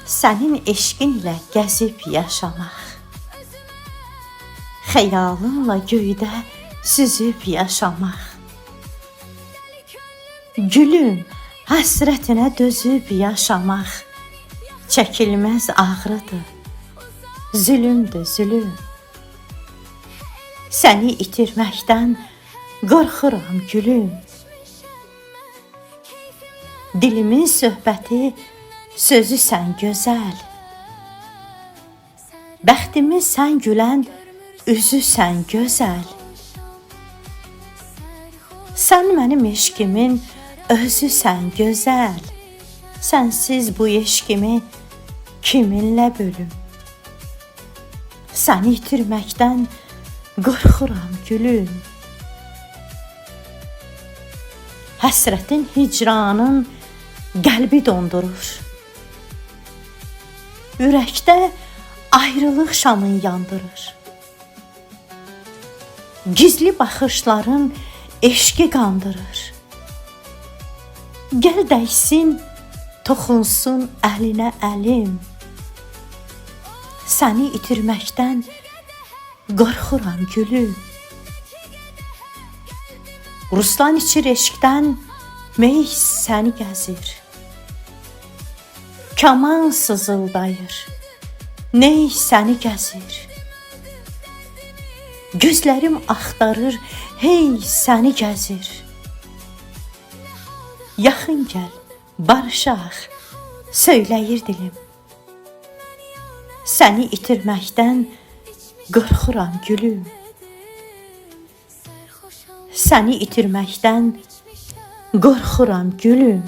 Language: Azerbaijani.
Sənin eşqin ilə gəzib yaşamaq, xəyalınla göydə süzüb yaşamaq, gülüm həsrətinə dözüb yaşamaq, çəkilməz ağrıdır, zülümdür zülüm. Səni itirməkdən qorxuram gülüm. Dilimin söhbəti, sözü sən gözəl, bəxtimi sən gülən, üzü sən gözəl. Sən mənim eşqimin özü sən gözəl, sənsiz bu eşqimi kiminlə bölüm? Səni itirməkdən qorxuram gülüm. Həsrətin, hicranın qəlbi dondurur. Ürəkdə ayrılıq şamın yandırır. Gizli baxışların eşqi qandırır. Gəl dəysin, toxunsun əlinə əlim. Səni itirməkdən qorxuram gülüm. Ruslan içir eşqdən, mey səni gəzir. Kaman sızıldayır, ney səni gəzir. Gözlərim axtarır, hey səni gəzir. Yaxın gəl, barışaq, söyləyir dilim. Səni itirməkdən qorxuram gülüm. Səni itirməkdən qorxuram gülüm.